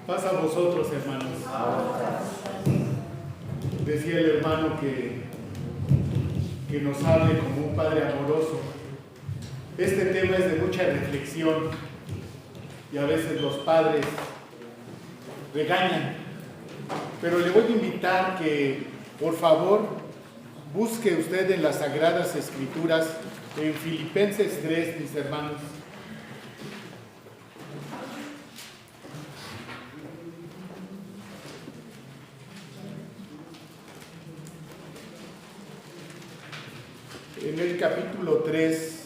Paz a vosotros, hermanos. Decía el hermano que nos hable como un padre amoroso. Este tema es de mucha reflexión y a veces los padres regañan. Pero le voy a invitar que, por favor, busque usted en las Sagradas Escrituras, en Filipenses 3, mis hermanos. En el capítulo 3,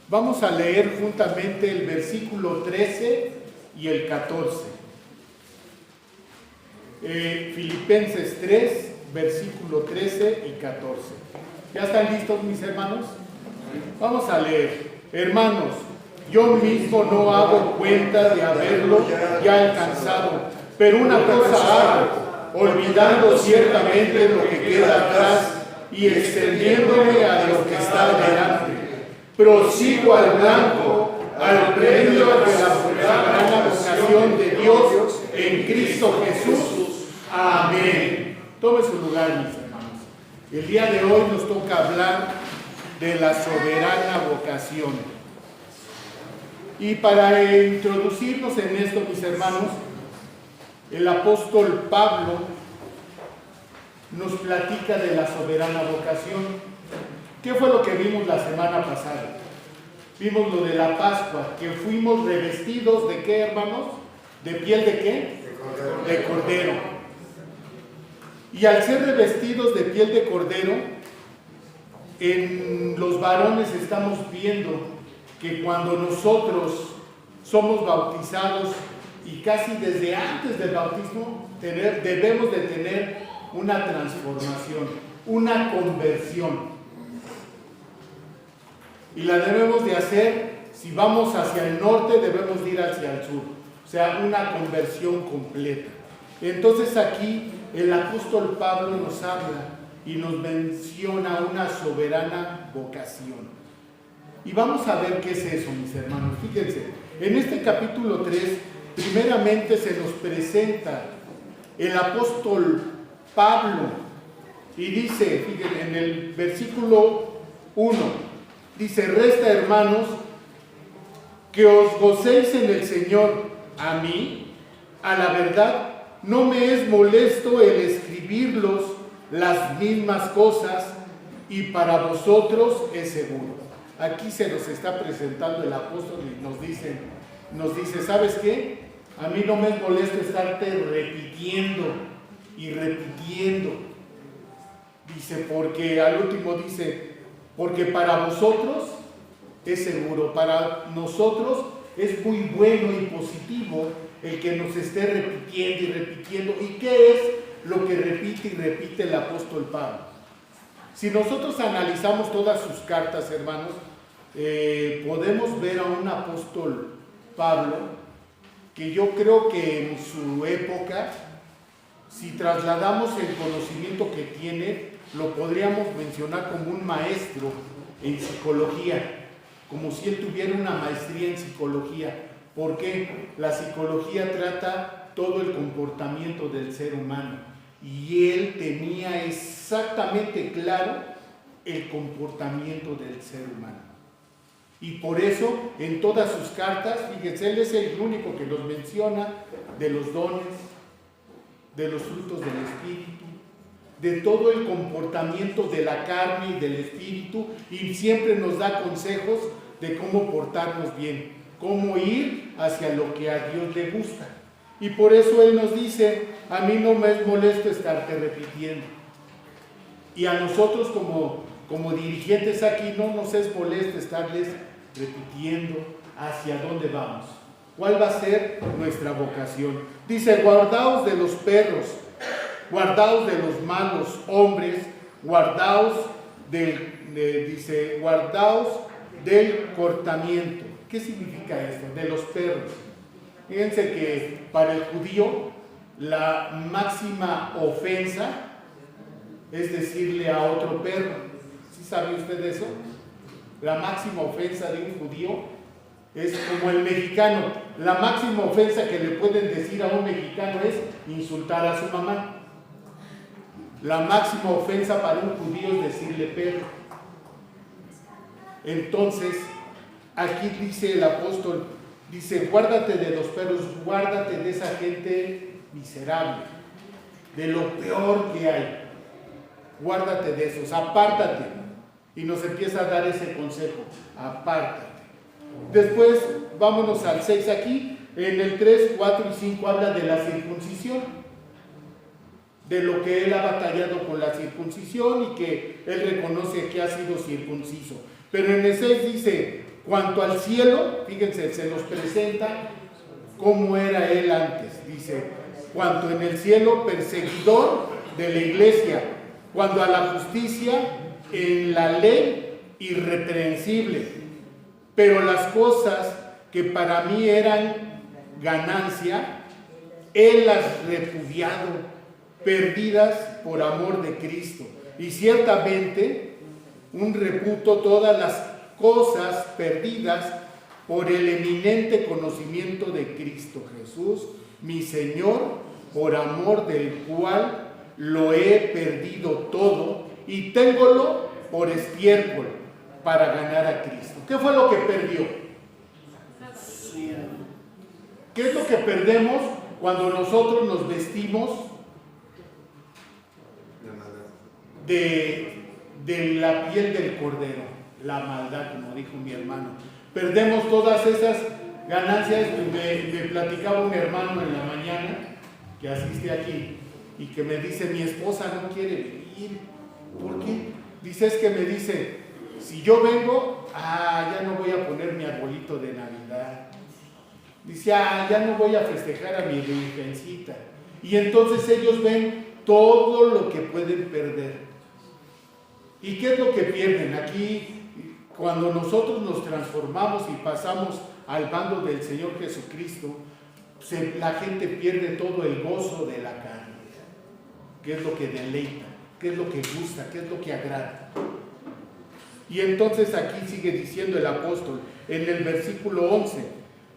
vamos a leer juntamente el versículo 13 y el 14. Filipenses 3, versículo 13 y 14. ¿Ya están listos, mis hermanos? Vamos a leer. Hermanos, yo mismo no hago cuenta de haberlo ya alcanzado, pero una cosa hago, olvidando ciertamente lo que queda atrás y extendiéndome a lo que está delante. Prosigo al blanco, al premio de la gran vocación de Dios en Cristo Jesús. Amén. Tome su lugar, mis hermanos. El día de hoy nos toca hablar de la soberana vocación. Y para introducirnos en esto, mis hermanos, el apóstol Pablo nos platica de la soberana vocación. ¿Qué fue lo que vimos la semana pasada? Vimos lo de la Pascua, que fuimos revestidos de ¿qué, hermanos? ¿De piel de qué? De cordero. Y al ser revestidos de piel de cordero, en los varones estamos viendo que cuando nosotros somos bautizados, y casi desde antes del bautismo, debemos de tener una transformación, una conversión. Y la debemos de hacer, si vamos hacia el norte, debemos de ir hacia el sur. O sea, una conversión completa. Entonces aquí el apóstol Pablo nos habla y nos menciona una soberana vocación. Y vamos a ver qué es eso, mis hermanos. Fíjense, en este capítulo 3, primeramente se nos presenta el apóstol Pablo, y dice, fíjense, en el versículo 1, dice: resta, hermanos, que os gocéis en el Señor. A mí, a la verdad, no me es molesto el escribirlos las mismas cosas, y para vosotros es seguro. Aquí se nos está presentando el apóstol y nos dice, ¿sabes qué? A mí no me es molesto estarte repitiendo y repitiendo. Dice, porque al último dice, porque para vosotros es seguro, para nosotros es muy bueno y positivo el que nos esté repitiendo y repitiendo. ¿Y qué es lo que repite y repite el apóstol Pablo? Si nosotros analizamos todas sus cartas, hermanos, podemos ver a un apóstol Pablo que yo creo que en su época, si trasladamos el conocimiento que tiene, lo podríamos mencionar como un maestro en psicología, como si él tuviera una maestría en psicología. ¿Por qué? La psicología trata todo el comportamiento del ser humano y él tenía exactamente claro el comportamiento del ser humano. Y por eso en todas sus cartas, fíjense, él es el único que nos menciona de los dones, de los frutos del Espíritu, de todo el comportamiento de la carne y del Espíritu, y siempre nos da consejos de cómo portarnos bien, cómo ir hacia lo que a Dios le gusta. Y por eso él nos dice, a mí no me es molesto estarte repitiendo. Y a nosotros como dirigentes aquí no nos es molesto estarles repitiendo hacia dónde vamos. ¿Cuál va a ser nuestra vocación? Dice, guardaos de los perros, guardaos de los malos hombres, guardaos guardaos del cortamiento. ¿Qué significa esto? De los perros. Fíjense que para el judío la máxima ofensa es decirle a otro perro. ¿Sí sabe usted eso? La máxima ofensa de un judío Es como el mexicano. La máxima ofensa que le pueden decir a un mexicano es insultar a su mamá. La máxima ofensa para un judío es decirle perro. Entonces, aquí dice el apóstol, dice, guárdate de los perros, guárdate de esa gente miserable, de lo peor que hay. Guárdate de esos, apártate. Y nos empieza a dar ese consejo, apártate. Después, vámonos al 6 aquí, en el 3, 4 y 5 habla de la circuncisión, de lo que él ha batallado con la circuncisión y que él reconoce que ha sido circunciso. Pero en el 6 dice, cuanto al cielo, fíjense, se nos presenta cómo era él antes. Dice, cuanto en el cielo, perseguidor de la iglesia, cuando a la justicia, en la ley, irreprensible. Pero las cosas que para mí eran ganancia, él las repudiado, perdidas por amor de Cristo. Y ciertamente, reputo todas las cosas perdidas por el eminente conocimiento de Cristo Jesús, mi Señor, por amor del cual lo he perdido todo y téngolo por estiércol para ganar a Cristo. ¿Qué fue lo que perdió? ¿Qué es lo que perdemos cuando nosotros nos vestimos de la piel del cordero? La maldad, como dijo mi hermano. Perdemos todas esas ganancias. Me platicaba un hermano en la mañana que asiste aquí y que me dice, mi esposa no quiere venir. ¿Por qué? Dice, es que me dice, si yo vengo, ya no voy a poner mi arbolito de Navidad. Dice, ya no voy a festejar a mi virgencita. Y entonces ellos ven todo lo que pueden perder. ¿Y qué es lo que pierden? Aquí, cuando nosotros nos transformamos y pasamos al bando del Señor Jesucristo, la gente pierde todo el gozo de la carne. ¿Qué es lo que deleita? ¿Qué es lo que gusta? ¿Qué es lo que agrada? Y entonces aquí sigue diciendo el apóstol, en el versículo 11,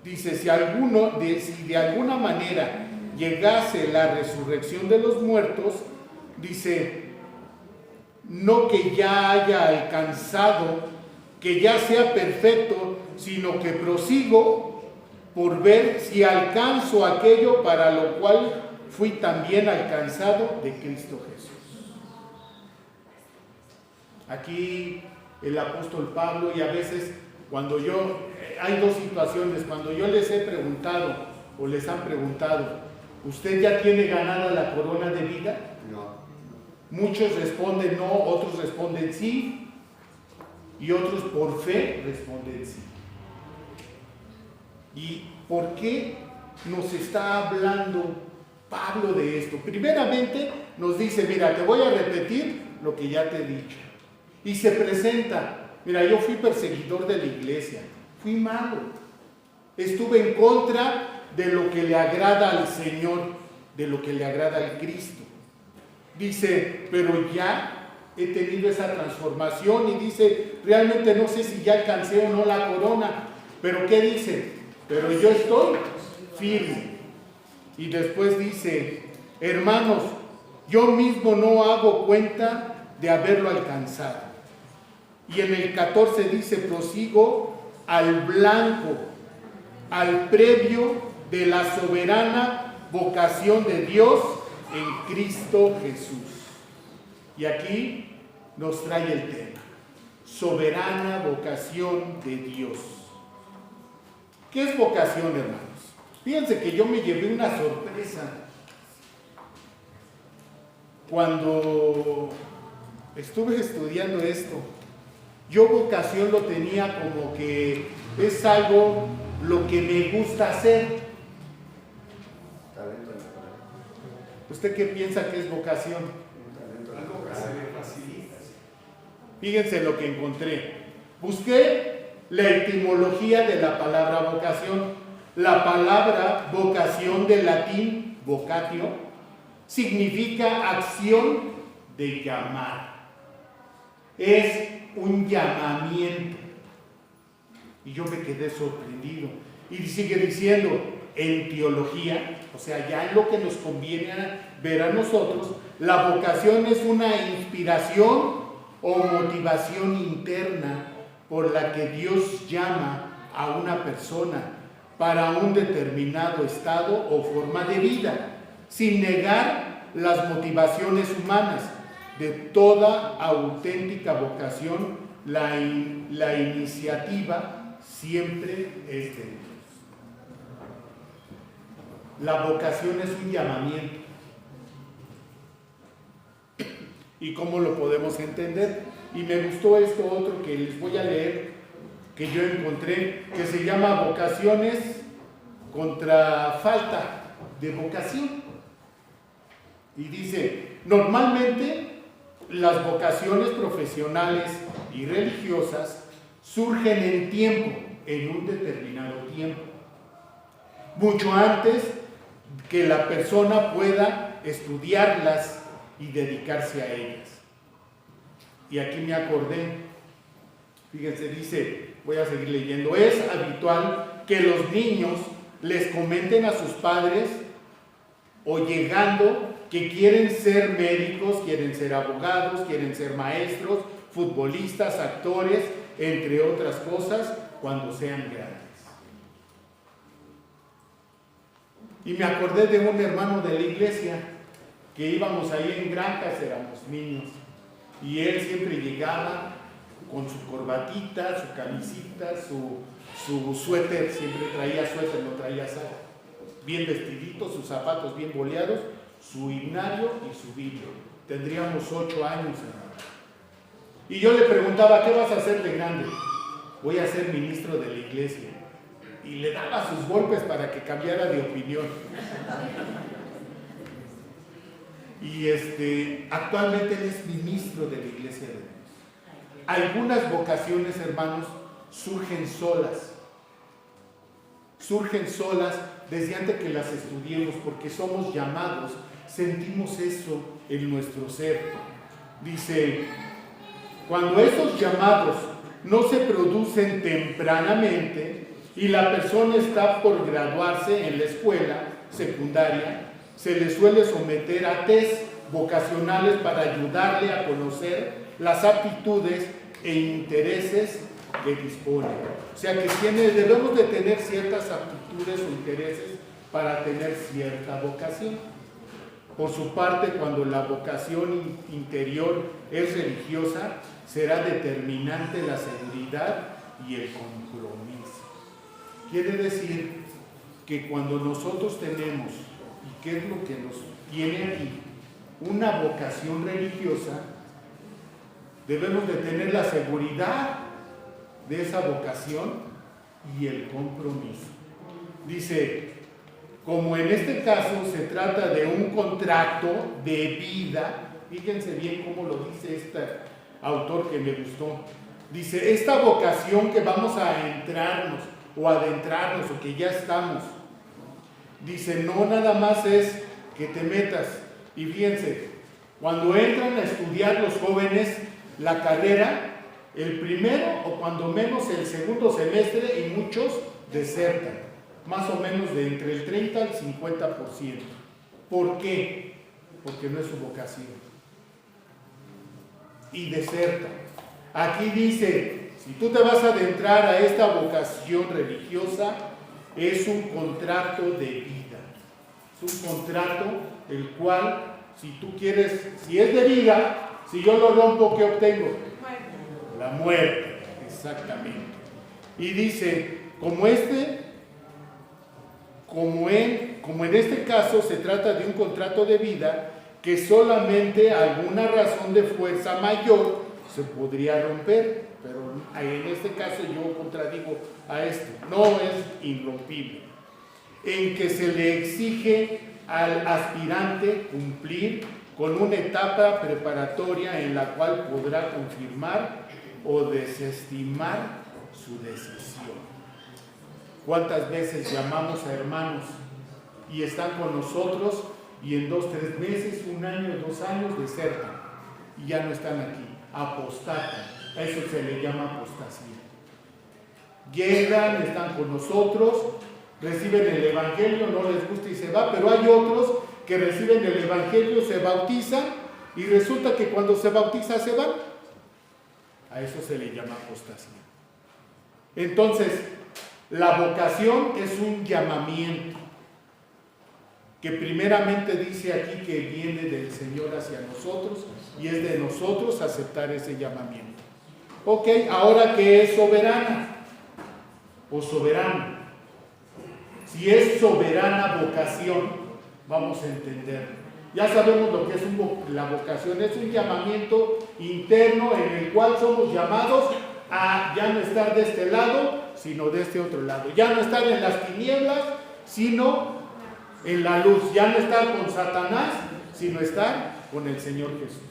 dice, si de alguna manera llegase la resurrección de los muertos, dice, no que ya haya alcanzado, que ya sea perfecto, sino que prosigo por ver si alcanzo aquello para lo cual fui también alcanzado de Cristo Jesús. Aquí el apóstol Pablo, y a veces hay dos situaciones, cuando yo les he preguntado o les han preguntado, ¿usted ya tiene ganada la corona de vida? No. Muchos responden no, otros responden sí, y otros por fe responden sí. ¿Y por qué nos está hablando Pablo de esto? Primeramente nos dice, mira, te voy a repetir lo que ya te he dicho. Y se presenta, mira, yo fui perseguidor de la iglesia, fui malo, estuve en contra de lo que le agrada al Señor, de lo que le agrada al Cristo. Dice, pero ya he tenido esa transformación, y dice, realmente no sé si ya alcancé o no la corona, pero ¿qué dice? Pero yo estoy firme. Y después dice, hermanos, yo mismo no hago cuenta de haberlo alcanzado. Y en el 14 dice, prosigo al blanco, al previo de la soberana vocación de Dios en Cristo Jesús. Y aquí nos trae el tema, soberana vocación de Dios. ¿Qué es vocación, hermanos? Fíjense que yo me llevé una sorpresa cuando estuve estudiando esto. Yo vocación lo tenía como que es algo lo que me gusta hacer. ¿Usted qué piensa que es vocación? Algo que se le facilita. Fíjense lo que encontré. Busqué la etimología de la palabra vocación. La palabra vocación del latín vocatio significa acción de llamar. Es un llamamiento. Y yo me quedé sorprendido. Y sigue diciendo, en teología, o sea, ya en lo que nos conviene ver a nosotros, la vocación es una inspiración o motivación interna por la que Dios llama a una persona para un determinado estado o forma de vida, sin negar las motivaciones humanas. De toda auténtica vocación, la iniciativa siempre es de Dios. La vocación es un llamamiento. ¿Y cómo lo podemos entender? Y me gustó esto otro que les voy a leer, que yo encontré, que se llama Vocaciones contra falta de vocación. Y dice, normalmente las vocaciones profesionales y religiosas surgen en tiempo, en un determinado tiempo, mucho antes que la persona pueda estudiarlas y dedicarse a ellas. Y aquí me acordé, fíjense, dice, voy a seguir leyendo, es habitual que los niños les comenten a sus padres o llegando que quieren ser médicos, quieren ser abogados, quieren ser maestros, futbolistas, actores, entre otras cosas, cuando sean grandes. Y me acordé de un hermano de la iglesia, que íbamos ahí en granjas, éramos niños, y él siempre llegaba con su corbatita, su camisita, su suéter, siempre traía suéter, no traía saco, bien vestidito, sus zapatos bien boleados, su himnario y su Biblia. Tendríamos 8 años, hermano. Y yo le preguntaba, ¿qué vas a hacer de grande? Voy a ser ministro de la iglesia. Y le daba sus golpes para que cambiara de opinión. Y actualmente él es ministro de la iglesia de Dios. Algunas vocaciones, hermanos, surgen solas. Surgen solas desde antes que las estudiemos, porque somos llamados, sentimos eso en nuestro ser. Dice, cuando esos llamados no se producen tempranamente y la persona está por graduarse en la escuela secundaria, se le suele someter a test vocacionales para ayudarle a conocer las aptitudes e intereses que dispone. O sea que debemos de tener ciertas aptitudes o intereses para tener cierta vocación. Por su parte, cuando la vocación interior es religiosa, será determinante la seguridad y el compromiso. Quiere decir que cuando nosotros tenemos, y qué es lo que nos tiene aquí, una vocación religiosa, debemos de tener la seguridad de esa vocación y el compromiso. Dice, como en este caso se trata de un contrato de vida, fíjense bien cómo lo dice este autor que me gustó. Dice, esta vocación que vamos a entrarnos o adentrarnos o que ya estamos, dice, no nada más es que te metas. Y fíjense, cuando entran a estudiar los jóvenes la carrera, el primero o cuando menos el segundo semestre, y muchos desertan, más o menos de entre el 30 al 50%. ¿Por qué? Porque no es su vocación. Y desertan. Aquí dice, si tú te vas a adentrar a esta vocación religiosa, es un contrato de vida. Es un contrato el cual, si tú quieres, si es de vida, si yo lo rompo, ¿qué obtengo? La muerte, exactamente. Y dice, como en este caso se trata de un contrato de vida que solamente alguna razón de fuerza mayor se podría romper, pero en este caso yo contradigo a esto, no es irrompible, en que se le exige al aspirante cumplir con una etapa preparatoria en la cual podrá confirmar o desestimar su decisión. ¿Cuántas veces llamamos a hermanos y están con nosotros y en 2, 3 meses, 1 año, 2 años desertan y ya no están aquí, apostatan? A eso se le llama apostasía. llegan, están con nosotros, reciben el Evangelio, no les gusta y se va, pero hay otros que reciben el Evangelio, se bautizan y resulta que cuando se bautiza se van. A eso se le llama apostasía. Entonces, la vocación es un llamamiento que primeramente dice aquí que viene del Señor hacia nosotros y es de nosotros aceptar ese llamamiento. Ok, ahora ¿qué es soberana o soberano? Si es soberana vocación, vamos a entender. Ya sabemos lo que es la vocación, es un llamamiento interno en el cual somos llamados a ya no estar de este lado, sino de este otro lado. Ya no estar en las tinieblas, sino en la luz. Ya no estar con Satanás, sino estar con el Señor Jesús.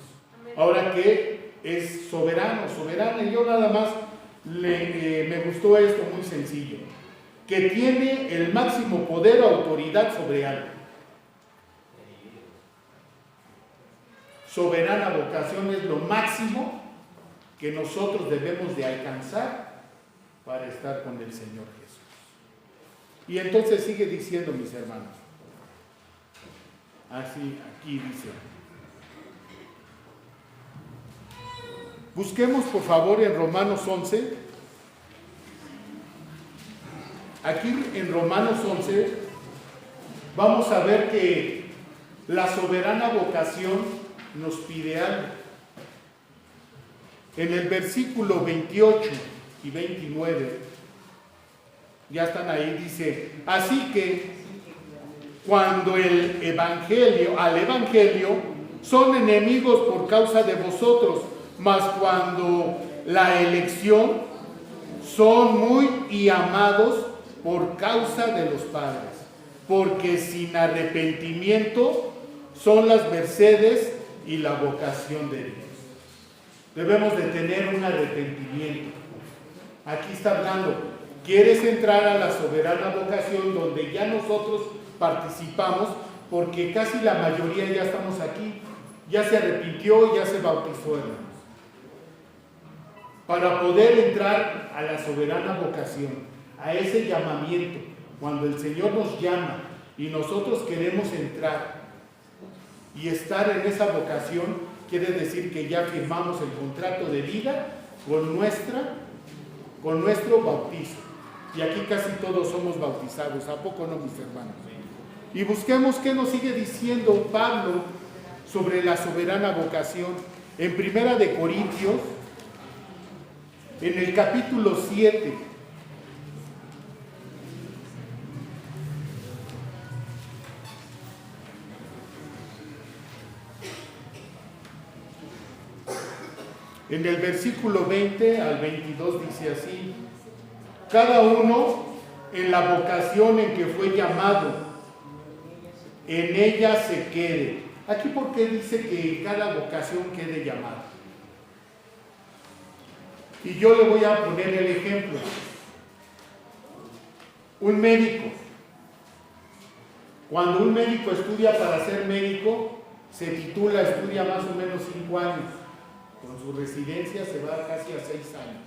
Ahora que es soberano, soberana, y yo nada más me gustó esto muy sencillo, que tiene el máximo poder o autoridad sobre algo. Soberana vocación es lo máximo que nosotros debemos de alcanzar para estar con el Señor Jesús. Y entonces sigue diciendo, mis hermanos, así aquí dice, busquemos por favor en Romanos 11, aquí en Romanos 11 vamos a ver que la soberana vocación nos pide algo. En el versículo 28 y 29, ya están ahí, dice, así que cuando al Evangelio son enemigos por causa de vosotros, mas cuando la elección son muy y amados por causa de los padres, porque sin arrepentimiento son las mercedes y la vocación de Dios. Debemos de tener un arrepentimiento. Aquí está hablando, ¿quieres entrar a la soberana vocación donde ya nosotros participamos? Porque casi la mayoría ya estamos aquí, ya se arrepintió, ya se bautizó, hermanos. Para poder entrar a la soberana vocación, a ese llamamiento, cuando el Señor nos llama y nosotros queremos entrar y estar en esa vocación, quiere decir que ya firmamos el contrato de vida con nuestro bautizo. Y aquí casi todos somos bautizados, ¿a poco no, mis hermanos? Y busquemos qué nos sigue diciendo Pablo sobre la soberana vocación. En Primera de Corintios, en el capítulo 7, en el versículo 20 al 22 dice así, cada uno en la vocación en que fue llamado, en ella se quede. Aquí, ¿por qué dice que cada vocación quede llamada? Y yo le voy a poner el ejemplo. Un médico. Cuando un médico estudia para ser médico, se titula, estudia más o menos 5 años. Con su residencia se va casi a 6 años.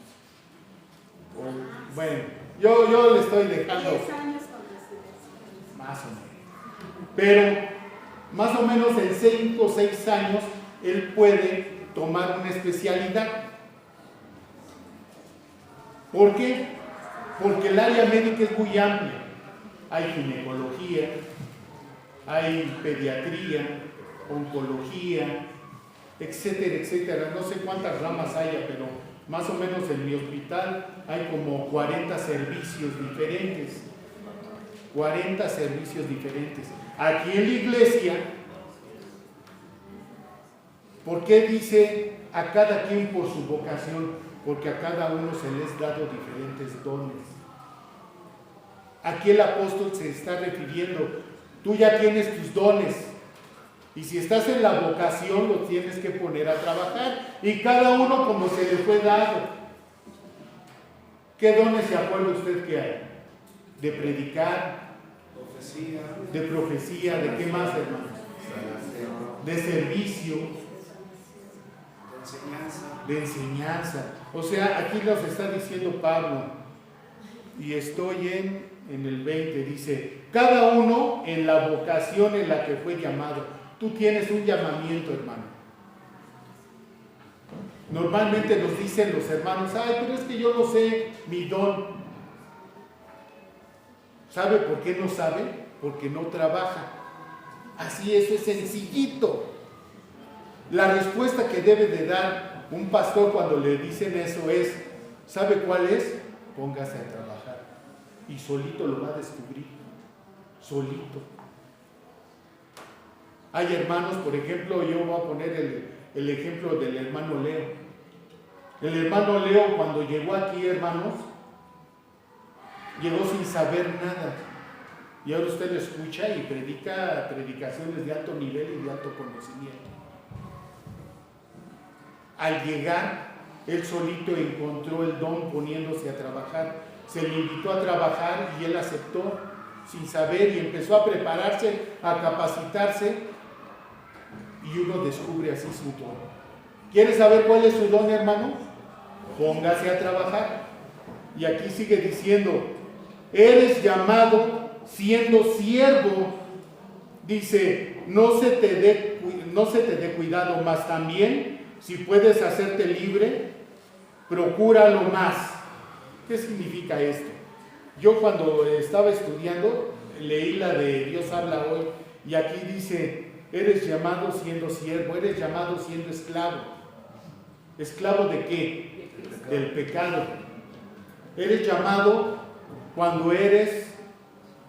Bueno, yo le estoy dejando 10 años con residencia. más o menos. Pero más o menos en 5 o 6 años él puede tomar una especialidad. ¿Por qué? Porque el área médica es muy amplia. Hay ginecología, hay pediatría, oncología, etcétera, etcétera. No sé cuántas ramas haya, pero más o menos en mi hospital hay como 40 servicios diferentes. 40 servicios diferentes. Aquí en la iglesia, ¿por qué dice a cada quien por su vocación? Porque a cada uno se les ha dado diferentes dones. Aquí el apóstol se está refiriendo, tú ya tienes tus dones, y si estás en la vocación los tienes que poner a trabajar, y cada uno como se le fue dado. ¿Qué dones se acuerda usted que hay? De predicar, de profecía, ¿de qué más, hermanos? De servicio, de enseñanza. O sea, aquí nos está diciendo Pablo, y estoy en el 20, dice, cada uno en la vocación en la que fue llamado. Tú tienes un llamamiento, hermano. Normalmente nos dicen los hermanos, ay, pero es que yo no sé mi don. ¿Sabe por qué no sabe? Porque no trabaja. Así, eso es sencillito. La respuesta que debe de dar un pastor cuando le dicen eso es, ¿sabe cuál es? Póngase a trabajar. Y solito lo va a descubrir. Solito. Hay hermanos, por ejemplo, yo voy a poner el ejemplo del hermano Leo. El hermano Leo, cuando llegó aquí, hermanos, llegó sin saber nada. Y ahora usted lo escucha y predica predicaciones de alto nivel y de alto conocimiento. Al llegar, él solito encontró el don poniéndose a trabajar. Se le invitó a trabajar y él aceptó sin saber y empezó a prepararse, a capacitarse, y uno descubre así su don. ¿Quiere saber cuál es su don, hermano? Póngase a trabajar. Y aquí sigue diciendo, eres llamado siendo siervo. Dice, no se te dé cuidado, más también, si puedes hacerte libre, procúralo más. ¿Qué significa esto? Yo cuando estaba estudiando, leí la de Dios habla hoy, y aquí dice, eres llamado siendo siervo, eres llamado siendo esclavo. ¿Esclavo de qué? Del pecado. Eres llamado cuando eres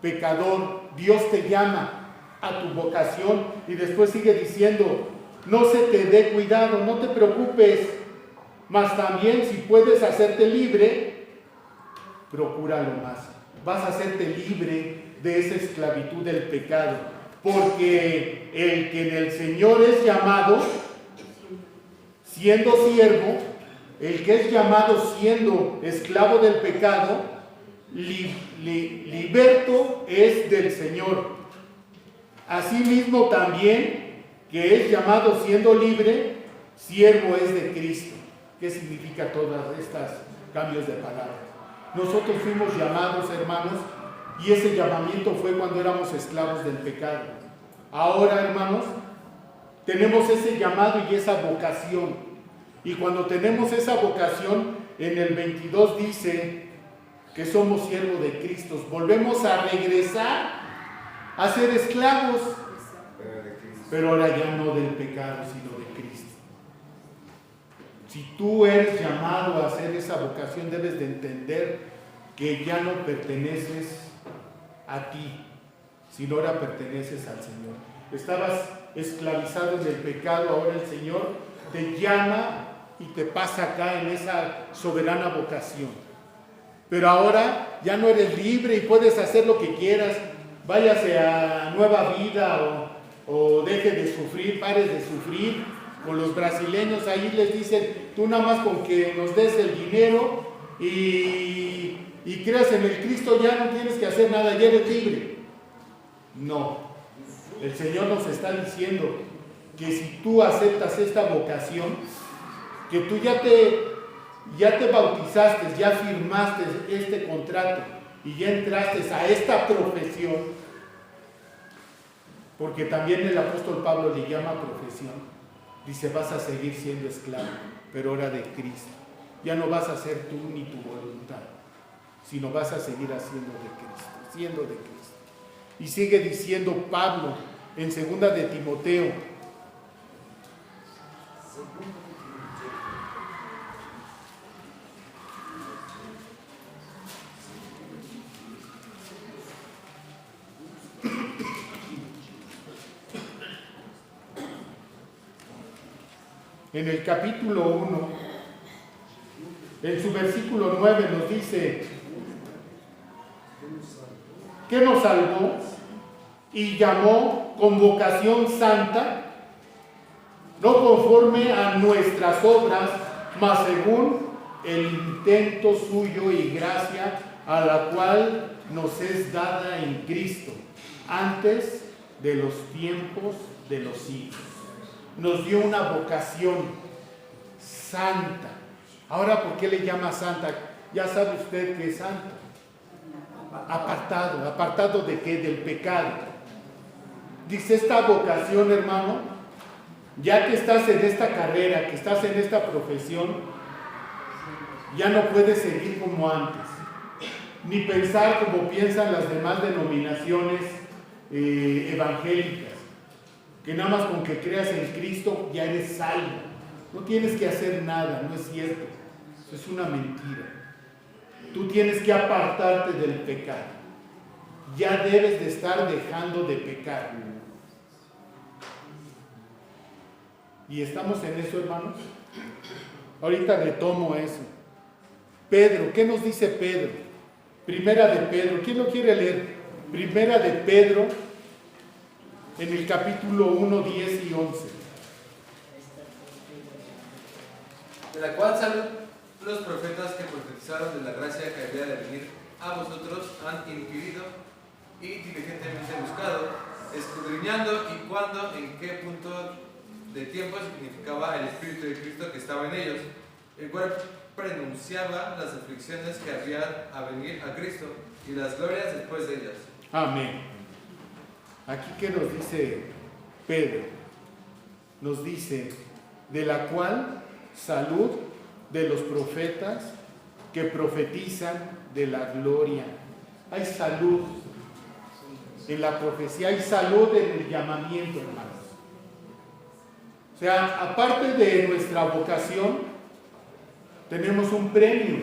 pecador. Dios te llama a tu vocación y después sigue diciendo, no se te dé cuidado, no te preocupes, mas también si puedes hacerte libre, procúralo más. Vas a hacerte libre de esa esclavitud del pecado, porque el que en el Señor es llamado, siendo siervo, el que es llamado siendo esclavo del pecado, liberto es del Señor. Asimismo también, que es llamado siendo libre, siervo es de Cristo. ¿Qué significa todas estas cambios de palabras? Nosotros fuimos llamados, hermanos, y ese llamamiento fue cuando éramos esclavos del pecado. Ahora, hermanos, tenemos ese llamado y esa vocación. Y cuando tenemos esa vocación, en el 22 dice que somos siervos de Cristo. Volvemos a regresar a ser esclavos, pero ahora ya no del pecado, sino de Cristo. Si tú eres llamado a hacer esa vocación, debes de entender que ya no perteneces a ti, sino ahora perteneces al Señor. Estabas esclavizado en el pecado, ahora el Señor te llama y te pasa acá en esa soberana vocación. Pero ahora ya no eres libre y puedes hacer lo que quieras. Váyase a Nueva Vida o deje de sufrir, pares de sufrir. Con los brasileños ahí les dicen, tú nada más con que nos des el dinero y creas en el Cristo ya no tienes que hacer nada, ya eres libre. No, el Señor nos está diciendo que si tú aceptas esta vocación, que tú ya te bautizaste, ya firmaste este contrato y ya entraste a esta profesión, porque también el apóstol Pablo le llama profesión. Dice, vas a seguir siendo esclavo, pero ahora de Cristo. Ya no vas a ser tú ni tu voluntad, sino vas a seguir haciendo de Cristo, siendo de Cristo. Y sigue diciendo Pablo en 2 de Timoteo, en el capítulo 1, en su versículo 9 nos dice que nos salvó y llamó con vocación santa, no conforme a nuestras obras, mas según el intento suyo y gracia a la cual nos es dada en Cristo, antes de los tiempos de los siglos. Nos dio una vocación santa. Ahora, ¿por qué le llama santa? Ya sabe usted que es santa. Apartado. ¿Apartado de qué? Del pecado. Dice esta vocación, hermano, ya que estás en esta carrera, que estás en esta profesión, ya no puedes seguir como antes, ni pensar como piensan las demás denominaciones evangélicas, que nada más con que creas en Cristo ya eres salvo. No tienes que hacer nada, no es cierto. Eso es una mentira. Tú tienes que apartarte del pecado. Ya debes de estar dejando de pecar. ¿Y estamos en eso, hermanos? Ahorita retomo eso. Pedro, ¿qué nos dice Pedro? Primera de Pedro, ¿quién lo quiere leer? Primera de Pedro, en el capítulo 1, 10 y 11. De la cual salud los profetas que profetizaron de la gracia que había de venir a vosotros han inquirido y diligentemente buscado, escudriñando y cuándo, en qué punto de tiempo significaba el Espíritu de Cristo que estaba en ellos, el cual prenunciaba las aflicciones que habían a venir a Cristo y las glorias después de ellas. Amén. Aquí, ¿qué nos dice Pedro? Nos dice, de la cual salud de los profetas que profetizan de la gloria. Hay salud en la profecía, hay salud en el llamamiento, hermanos. O sea, aparte de nuestra vocación, tenemos un premio.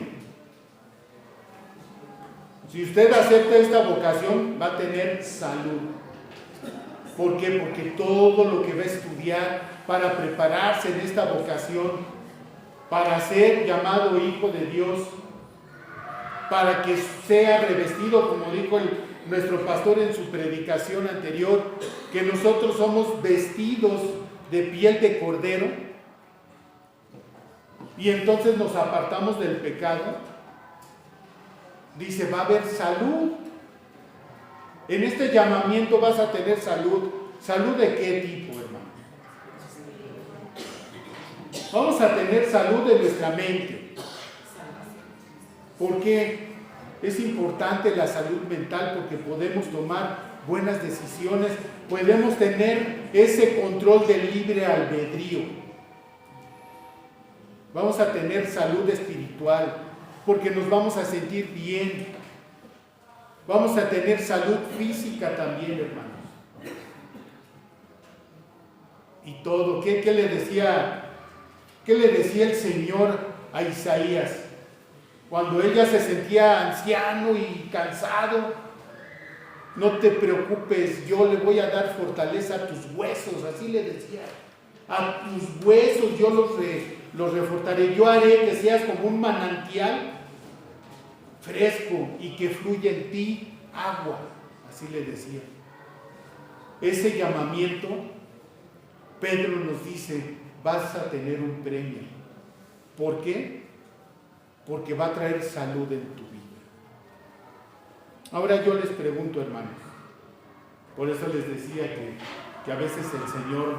Si usted acepta esta vocación, va a tener salud. ¿Por qué? Porque todo lo que va a estudiar para prepararse en esta vocación, para ser llamado hijo de Dios, para que sea revestido, como dijo nuestro pastor en su predicación anterior, que nosotros somos vestidos de piel de cordero, y entonces nos apartamos del pecado. Dice, va a haber salud. En este llamamiento vas a tener salud. ¿Salud de qué tipo, hermano? Vamos a tener salud de nuestra mente. ¿Por qué? Es importante la salud mental porque podemos tomar buenas decisiones, podemos tener ese control del libre albedrío. Vamos a tener salud espiritual porque nos vamos a sentir bien. Vamos a tener salud física también, hermanos. Y todo. ¿Qué le decía el Señor a Isaías? Cuando ella se sentía anciano y cansado, no te preocupes, yo le voy a dar fortaleza a tus huesos, así le decía. A tus huesos yo los refortaré, yo haré que seas como un manantial fresco y que fluya en ti agua, así le decía. Ese llamamiento, Pedro nos dice, vas a tener un premio. ¿Por qué? Porque va a traer salud en tu vida. Ahora yo les pregunto, hermanos, por eso les decía que a veces el Señor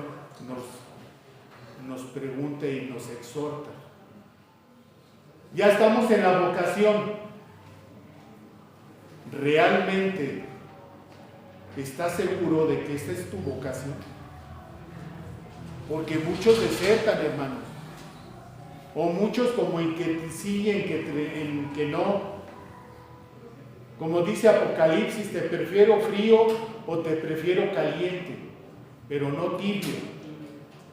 nos pregunta y nos exhorta. Ya estamos en la vocación. ¿Realmente estás seguro de que esta es tu vocación? Porque muchos desertan, hermanos. O muchos como en que sí, en que no. Como dice Apocalipsis, te prefiero frío o te prefiero caliente, pero no tibio.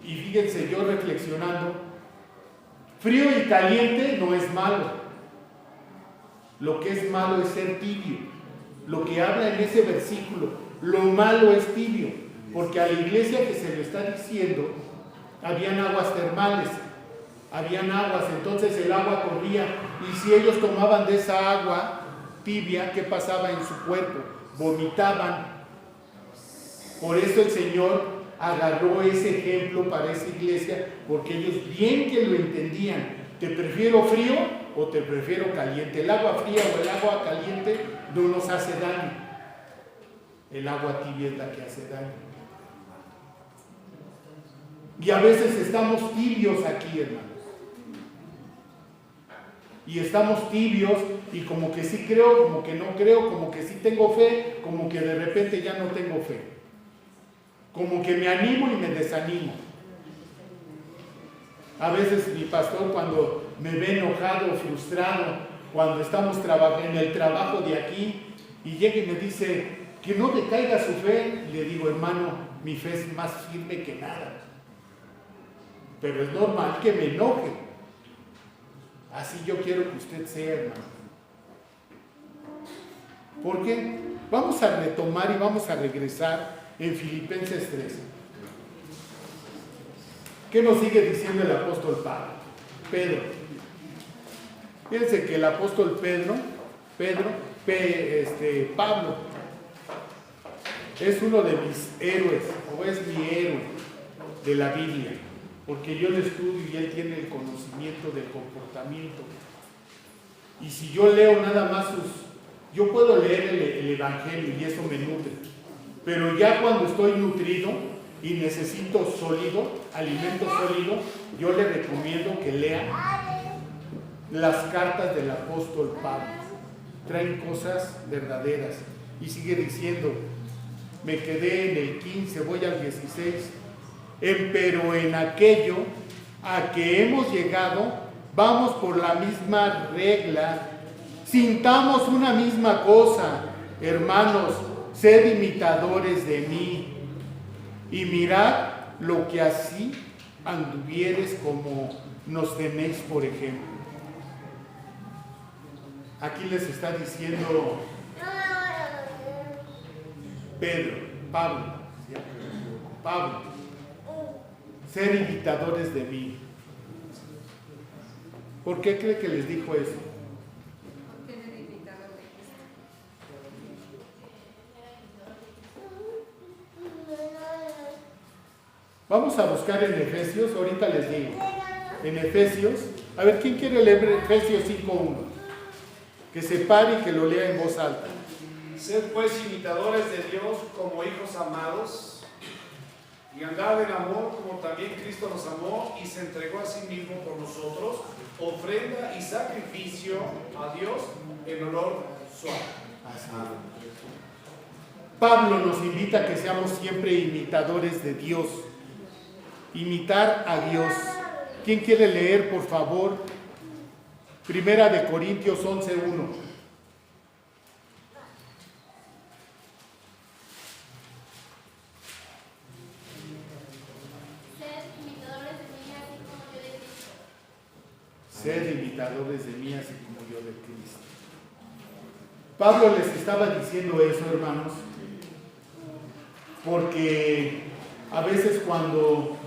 Y fíjense, yo reflexionando, frío y caliente no es malo. Lo que es malo es ser tibio. Lo que habla en ese versículo, lo malo es tibio, porque a la iglesia que se lo está diciendo, habían aguas termales, habían aguas, entonces el agua corría, y si ellos tomaban de esa agua tibia, ¿qué pasaba en su cuerpo? Vomitaban. Por eso el Señor agarró ese ejemplo para esa iglesia, porque ellos bien que lo entendían. ¿Te prefiero frío o te prefiero caliente? El agua fría o el agua caliente no nos hace daño. El agua tibia es la que hace daño. Y a veces estamos tibios aquí, hermanos. y estamos tibios y como que sí creo, como que no creo, como que sí tengo fe, como que de repente ya no tengo fe. Como que me animo y me desanimo. A veces mi pastor, cuando me ve enojado o frustrado, cuando estamos en el trabajo de aquí, y llega y me dice que no decaiga su fe, le digo, hermano, mi fe es más firme que nada. Pero es normal que me enoje. Así yo quiero que usted sea, hermano. ¿Por qué? Vamos a retomar y vamos a regresar en Filipenses 3. ¿Qué nos sigue diciendo el apóstol Pedro? Fíjense que el apóstol Pablo, es uno de mis héroes, o es mi héroe de la Biblia, porque yo lo estudio y él tiene el conocimiento del comportamiento. Y si yo leo nada más yo puedo leer el Evangelio y eso me nutre, pero ya cuando estoy nutrido y necesito alimento sólido, yo le recomiendo que lea las cartas del apóstol Pablo. Traen cosas verdaderas. Y sigue diciendo, me quedé en el 15, voy al 16, pero en aquello a que hemos llegado, vamos por la misma regla, sintamos una misma cosa, hermanos, sed imitadores de mí, y mirad lo que así anduvieres como nos tenéis por ejemplo. Aquí les está diciendo Pablo, ser imitadores de mí. ¿Por qué cree que les dijo eso? Porque eres imitador de Cristo. Vamos a buscar en Efesios, ahorita les digo. En Efesios, a ver, ¿quién quiere leer Efesios 5:1? Que se pare y que lo lea en voz alta. Sed pues imitadores de Dios como hijos amados, y andad en amor como también Cristo nos amó y se entregó a sí mismo por nosotros, ofrenda y sacrificio a Dios en olor suave. Pablo nos invita a que seamos siempre imitadores de Dios. Imitar a Dios. ¿Quién quiere leer, por favor? Primera de Corintios 11:1. Sed imitadores de mí, así como yo de Cristo. Pablo les estaba diciendo eso, hermanos, porque a veces cuando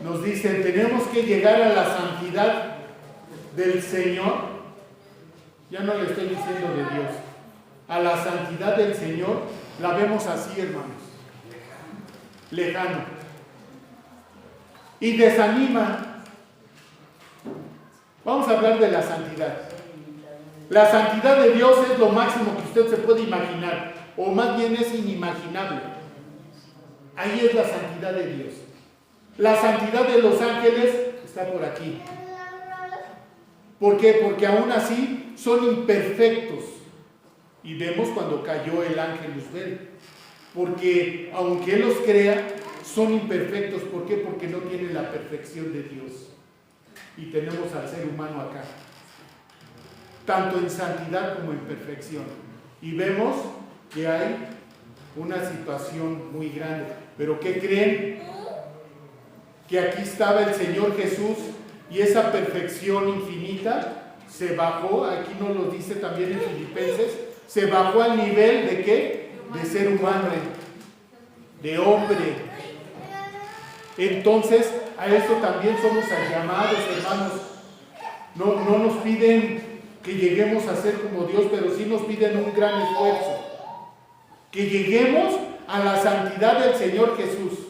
nos dicen tenemos que llegar a la santidad del Señor, ya no le estoy diciendo de Dios, a la santidad del Señor la vemos así, hermanos, lejano, y desanima. Vamos a hablar de la santidad. La santidad de Dios es lo máximo que usted se puede imaginar, o más bien es inimaginable. Ahí es la santidad de Dios. La santidad de los ángeles está por aquí. ¿Por qué? Porque aún así son imperfectos. Y vemos cuando cayó el ángel Luzbel. Porque aunque Él los crea, son imperfectos. ¿Por qué? Porque no tienen la perfección de Dios. Y tenemos al ser humano acá, tanto en santidad como en perfección, y vemos que hay una situación muy grande. Pero ¿qué creen? Que aquí estaba el Señor Jesús y esa perfección infinita se bajó, aquí nos lo dice también en Filipenses, se bajó al nivel de ¿qué? De ser humano, de hombre. Entonces a eso también somos llamados, hermanos. No nos piden que lleguemos a ser como Dios, pero sí nos piden un gran esfuerzo. Que lleguemos a la santidad del Señor Jesús.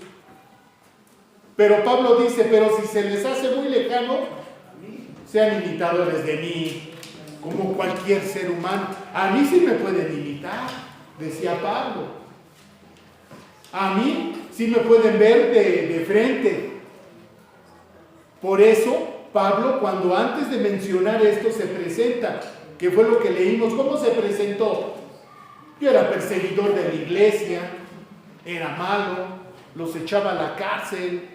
Pero Pablo dice, pero si se les hace muy lejano, sean imitadores de mí, como cualquier ser humano. A mí sí me pueden imitar, decía Pablo. A mí sí me pueden ver de frente. Por eso Pablo, cuando antes de mencionar esto se presenta, que fue lo que leímos. ¿Cómo se presentó? Yo era perseguidor de la iglesia, era malo, los echaba a la cárcel.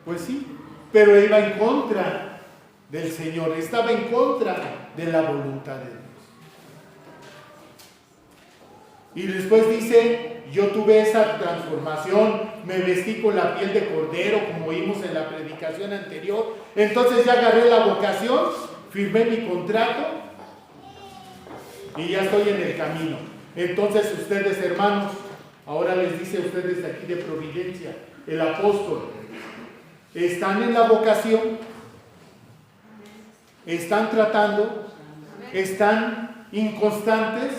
Pues sí, pero iba en contra del Señor, estaba en contra de la voluntad de Dios. Y después dice, yo tuve esa transformación, me vestí con la piel de cordero, como vimos en la predicación anterior. Entonces ya agarré la vocación, firmé mi contrato y ya estoy en el camino. Entonces ustedes, hermanos, ahora les dice a ustedes de aquí de Providencia, el apóstol, están en la vocación, están tratando, están inconstantes,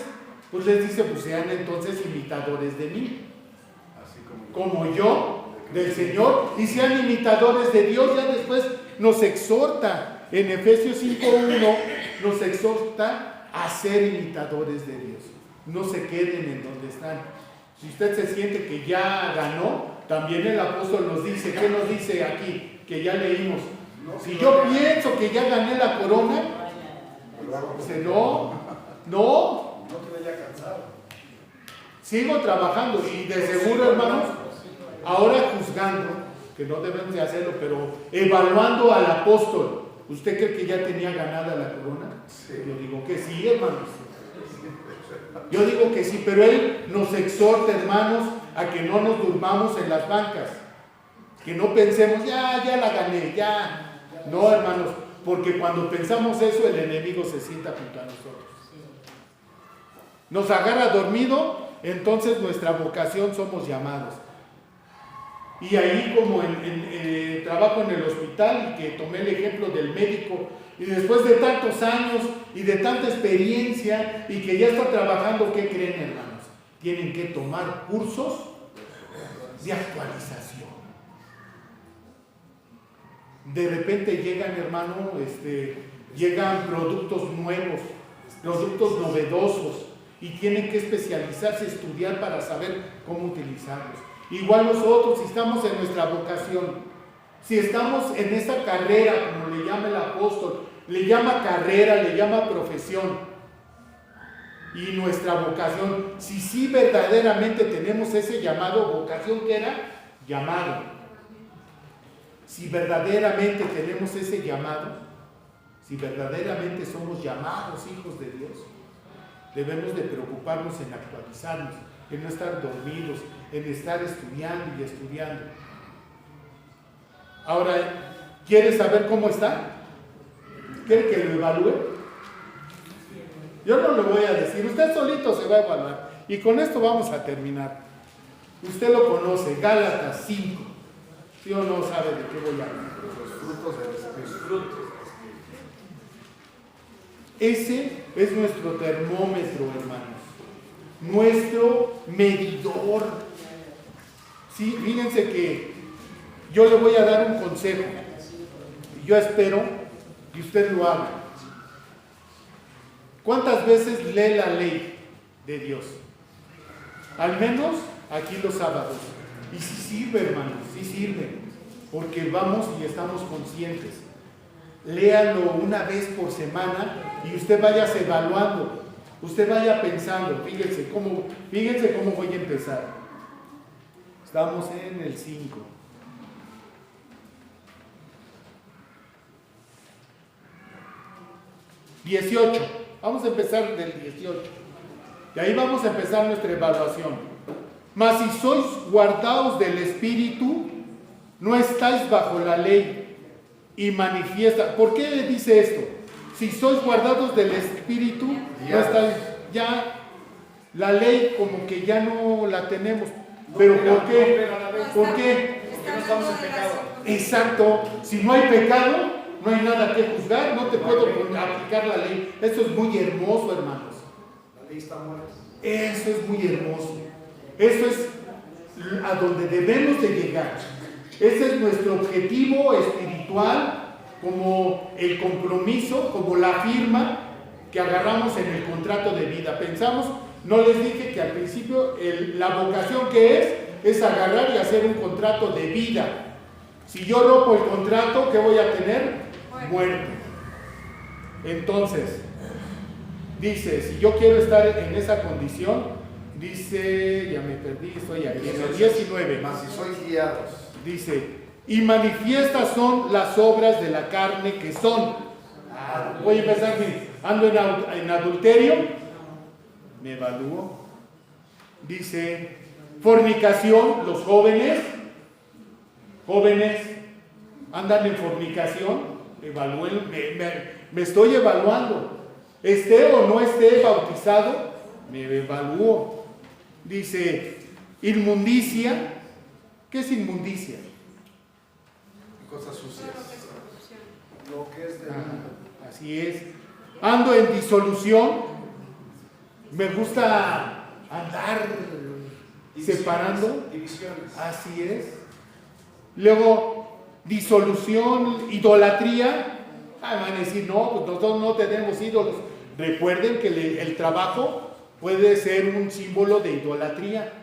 pues les dice, pues sean entonces imitadores de mí, como yo, del Señor, y sean imitadores de Dios. Ya después nos exhorta, en Efesios 5:1, nos exhorta a ser imitadores de Dios. No se queden en donde están. Si usted se siente que ya ganó, también el apóstol nos dice, ¿qué nos dice aquí? Que ya leímos. Si yo pienso que ya gané la corona, dice, no te vaya cansado. Sigo trabajando y de seguro, hermanos, ahora juzgando, que no debemos de hacerlo, pero evaluando al apóstol, ¿usted cree que ya tenía ganada la corona? Yo digo que sí, hermanos. Yo digo que sí, pero él nos exhorta, hermanos, a que no nos durmamos en las bancas, que no pensemos, ya la gané, ya. No, hermanos, porque cuando pensamos eso, el enemigo se sienta junto a nosotros. Nos agarra dormido, entonces nuestra vocación somos llamados. Y ahí, como en trabajo en el hospital, y que tomé el ejemplo del médico, y después de tantos años y de tanta experiencia, y que ya está trabajando, ¿qué creen, hermanos? Tienen que tomar cursos de actualización. De repente llegan, hermano, llegan productos nuevos, productos novedosos, y tienen que especializarse, estudiar para saber cómo utilizarlos. Igual nosotros, si estamos en nuestra vocación, si estamos en esa carrera, como le llama el apóstol, le llama carrera, le llama profesión, y nuestra vocación, si sí verdaderamente tenemos ese llamado, vocación que era llamado, si verdaderamente tenemos ese llamado, si verdaderamente somos llamados hijos de Dios, debemos de preocuparnos en actualizarnos, en no estar dormidos, en estar estudiando y estudiando. Ahora, ¿quiere saber cómo está? ¿Quiere que lo evalúe? Yo no lo voy a decir, usted solito se va a evaluar. Y con esto vamos a terminar. Usted lo conoce, Gálatas 5. ¿Sí o no sabe de qué voy a hablar? Los frutos del Espíritu. Ese es nuestro termómetro, hermanos. Nuestro medidor. Sí, fíjense que yo le voy a dar un consejo. Y yo espero que usted lo haga. ¿Cuántas veces lee la ley de Dios? Al menos aquí los sábados. Y sí sirve, hermanos, sí sirve. Porque vamos y estamos conscientes. Léalo una vez por semana y usted vaya evaluando. Usted vaya pensando, fíjense cómo voy a empezar. Estamos en el 5. $18. Vamos a empezar del 18. Y ahí vamos a empezar nuestra evaluación. Mas si sois guardados del Espíritu, no estáis bajo la ley. Y manifiesta. ¿Por qué dice esto? Si sois guardados del Espíritu, no estáis, ya la ley como que ya no la tenemos. ¿Pero por qué? ¿Por qué? Porque no estamos en pecado. Exacto. Si no hay pecado, no hay nada que juzgar, no te puedo aplicar la ley. Eso es muy hermoso, hermanos. La ley está muerta. Eso es muy hermoso. Eso es a donde debemos de llegar. Ese es nuestro objetivo espiritual, como el compromiso, como la firma que agarramos en el contrato de vida. Pensamos, no les dije que al principio la vocación que es agarrar y hacer un contrato de vida. Si yo rompo el contrato, ¿qué voy a tener? Muerte. Entonces, dice, si yo quiero estar en esa condición, dice, ya me perdí, estoy aquí en el 19. Mas si sois guiados. Dice, y manifiestas son las obras de la carne que son. Voy a empezar, ando en adulterio, me evalúo. Dice, fornicación, los jóvenes andan en fornicación, evalúen, me estoy evaluando. Esté o no esté bautizado, me evalúo. Dice, inmundicia. ¿Qué es inmundicia? Cosas sucias. Lo que es de Así es. Ando en disolución. Me gusta andar separando. Divisiones. Así es. Luego, disolución, idolatría. Van a decir, no, pues nosotros no tenemos ídolos. Recuerden que el trabajo puede ser un símbolo de idolatría.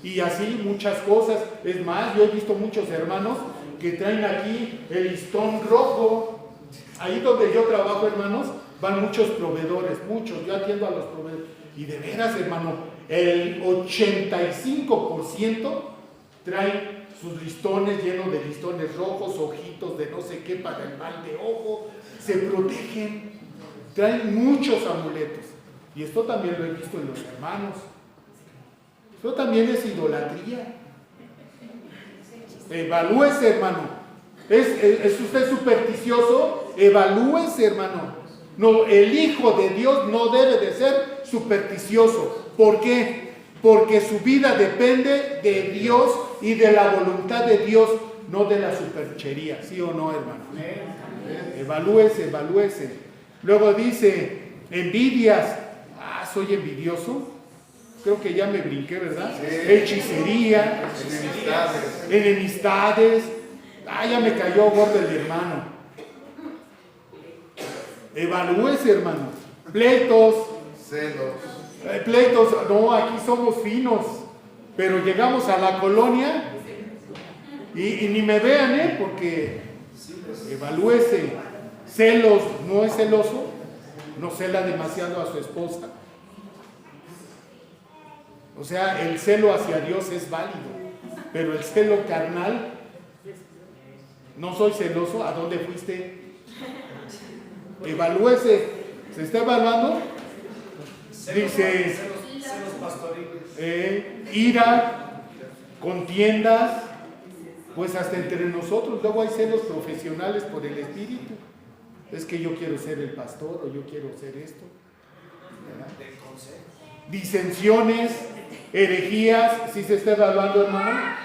Y así muchas cosas. Es más, yo he visto muchos hermanos que traen aquí el listón rojo. Ahí donde yo trabajo, hermanos, van muchos proveedores, muchos. Yo atiendo a los proveedores. Y de veras, hermano, el 85% traen sus listones llenos de listones rojos, ojitos de no sé qué para el mal de ojo. Se protegen. Traen muchos amuletos. Y esto también lo he visto en los hermanos. Esto también es idolatría. Evalúese, hermano. ¿Es usted supersticioso? Evalúese, hermano. No, el Hijo de Dios no debe de ser supersticioso. ¿Por qué? Porque su vida depende de Dios y de la voluntad de Dios, no de la superchería. ¿Sí o no, hermano? Evalúese. Luego dice, envidias. Soy envidioso. Creo que ya me brinqué, ¿verdad? Sí. Hechicería, enemistades. Ya me cayó gordo el hermano. Evalúese, hermano. Pleitos. Celos. No, aquí somos finos. Pero llegamos a la colonia y ni me vean, porque evalúese. Celos, ¿no es celoso? No cela demasiado a su esposa. O sea, el celo hacia Dios es válido, pero el celo carnal, no soy celoso. ¿A dónde fuiste? Evalúese. ¿Se está evaluando? Dice, celos pastoriles. ira, contiendas, pues hasta entre nosotros. Luego hay celos profesionales por el espíritu. Es que yo quiero ser el pastor o yo quiero ser esto. ¿Verdad? Disensiones, herejías. ¿Sí se está evaluando, hermano?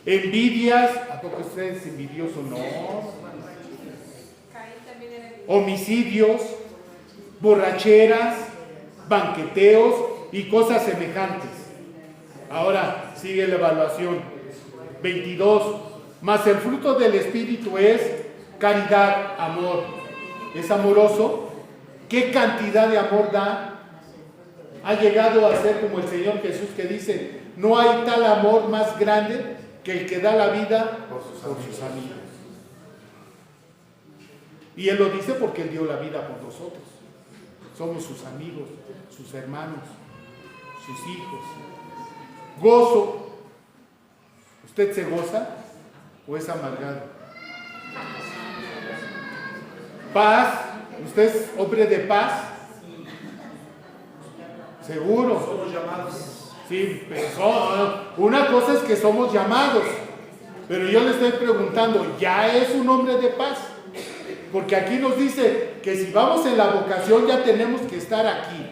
Envidias. ¿A poco usted es envidioso? No. Homicidios, borracheras, banqueteos y cosas semejantes. Ahora sigue la evaluación. 22. Mas el fruto del Espíritu es caridad, amor. ¿Es amoroso? ¿Qué cantidad de amor da? Ha llegado a ser como el Señor Jesús, que dice, no hay tal amor más grande que el que da la vida por sus amigos. Y Él lo dice porque Él dio la vida por nosotros. Somos sus amigos, sus hermanos, sus hijos. Gozo. ¿Usted se goza o es amargado? Paz. ¿Usted es hombre de paz? Seguro. Somos llamados. Sí, pero una cosa es que somos llamados, pero yo le estoy preguntando, ¿ya es un hombre de paz? Porque aquí nos dice que si vamos en la vocación ya tenemos que estar aquí.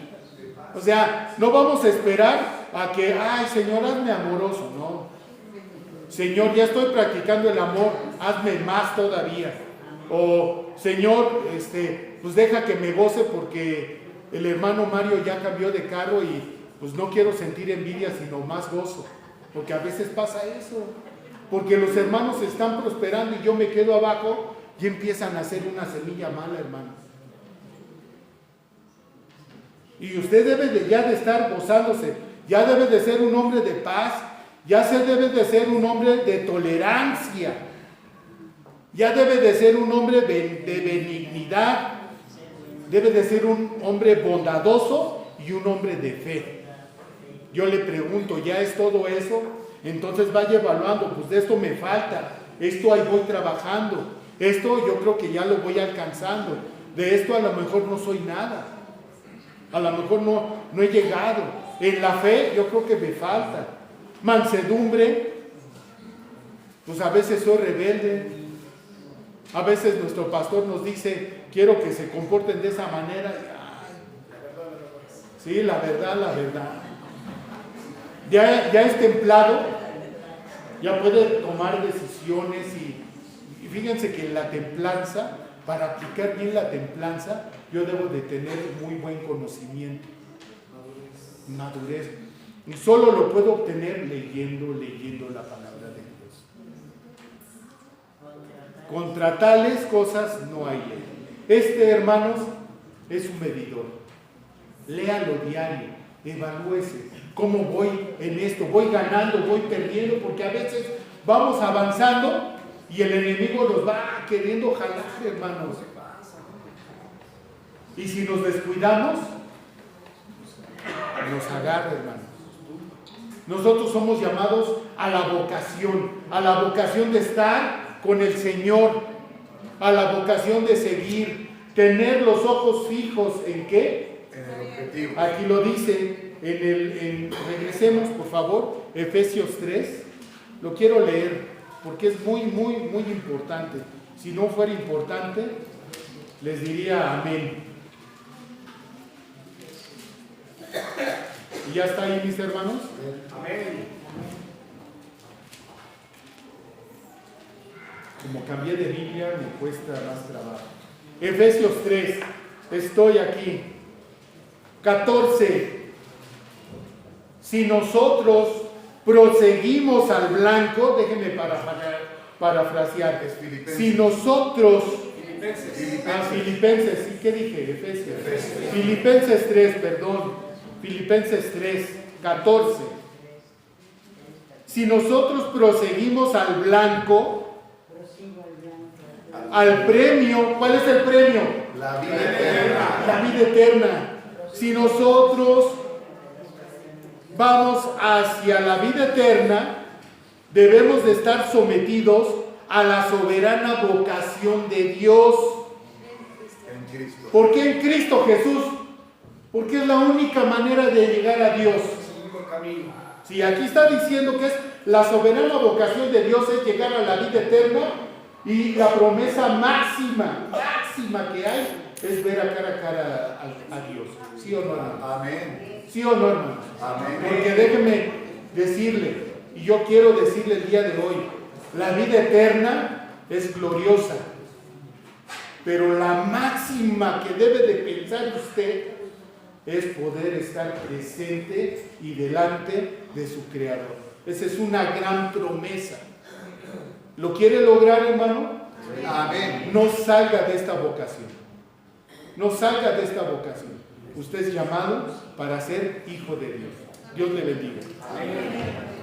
O sea, no vamos a esperar a que, ay, Señor, hazme amoroso. No. Señor, ya estoy practicando el amor, hazme más todavía. O, Señor, pues deja que me goce porque el hermano Mario ya cambió de carro y pues no quiero sentir envidia, sino más gozo. Porque a veces pasa eso. Porque los hermanos están prosperando y yo me quedo abajo y empiezan a hacer una semilla mala, hermano. Y usted debe de ya de estar gozándose, ya debe de ser un hombre de paz, Ya se debe de ser un hombre de tolerancia. Ya debe de ser un hombre de benignidad. Debe de ser un hombre bondadoso y un hombre de fe. Yo le pregunto, ¿ya es todo eso? Entonces vaya evaluando, pues de esto me falta, esto ahí voy trabajando, esto yo creo que ya lo voy alcanzando, de esto a lo mejor no soy nada, a lo mejor no he llegado. En la fe yo creo que me falta. Mansedumbre, pues a veces soy rebelde, a veces nuestro pastor nos dice, quiero que se comporten de esa manera. Ay, sí, la verdad. Ya es templado, ya puede tomar decisiones y fíjense que la templanza, para aplicar bien la templanza, yo debo de tener muy buen conocimiento, madurez. Y solo lo puedo obtener leyendo la palabra de Dios. Contra tales cosas no hay ley. Hermanos, es un medidor. Léalo diario, evalúese. ¿Cómo voy en esto? ¿Voy ganando? ¿Voy perdiendo? Porque a veces vamos avanzando y el enemigo nos va queriendo jalar, hermanos. Y si nos descuidamos, nos agarra, hermanos. Nosotros somos llamados a la vocación de estar con el Señor, a la vocación de seguir, tener los ojos fijos ¿en qué? En el objetivo. Aquí lo dice, regresemos por favor, Efesios 3, lo quiero leer, porque es muy importante. Si no fuera importante, les diría amén. ¿Y ya está ahí, mis hermanos? Amén. Como cambié de Biblia, me cuesta más trabajo. Efesios 3, estoy aquí. 14. Si nosotros proseguimos al blanco, déjenme parafrasear. Si nosotros, Filipenses, ¿sí? ¿Qué dije? Efesios. Filipenses 3, perdón. Filipenses 3, 14. Si nosotros proseguimos al blanco, al premio, ¿cuál es el premio? La vida eterna. La vida eterna. Si nosotros vamos hacia la vida eterna, debemos de estar sometidos a la soberana vocación de Dios. En Cristo. ¿Por qué en Cristo Jesús? Porque es la única manera de llegar a Dios. Si aquí está diciendo que es la soberana vocación de Dios es llegar a la vida eterna, y la promesa máxima que hay es ver a cara a Dios. ¿Sí o no, hermano? Amén. ¿Sí o no, hermano? Amén. Porque déjeme decirle, y yo quiero decirle el día de hoy, la vida eterna es gloriosa, pero la máxima que debe de pensar usted es poder estar presente y delante de su Creador. Esa es una gran promesa. ¿Lo quiere lograr, hermano? Amén. No salga de esta vocación. No salga de esta vocación. Usted es llamado para ser hijo de Dios. Dios le bendiga. Amén.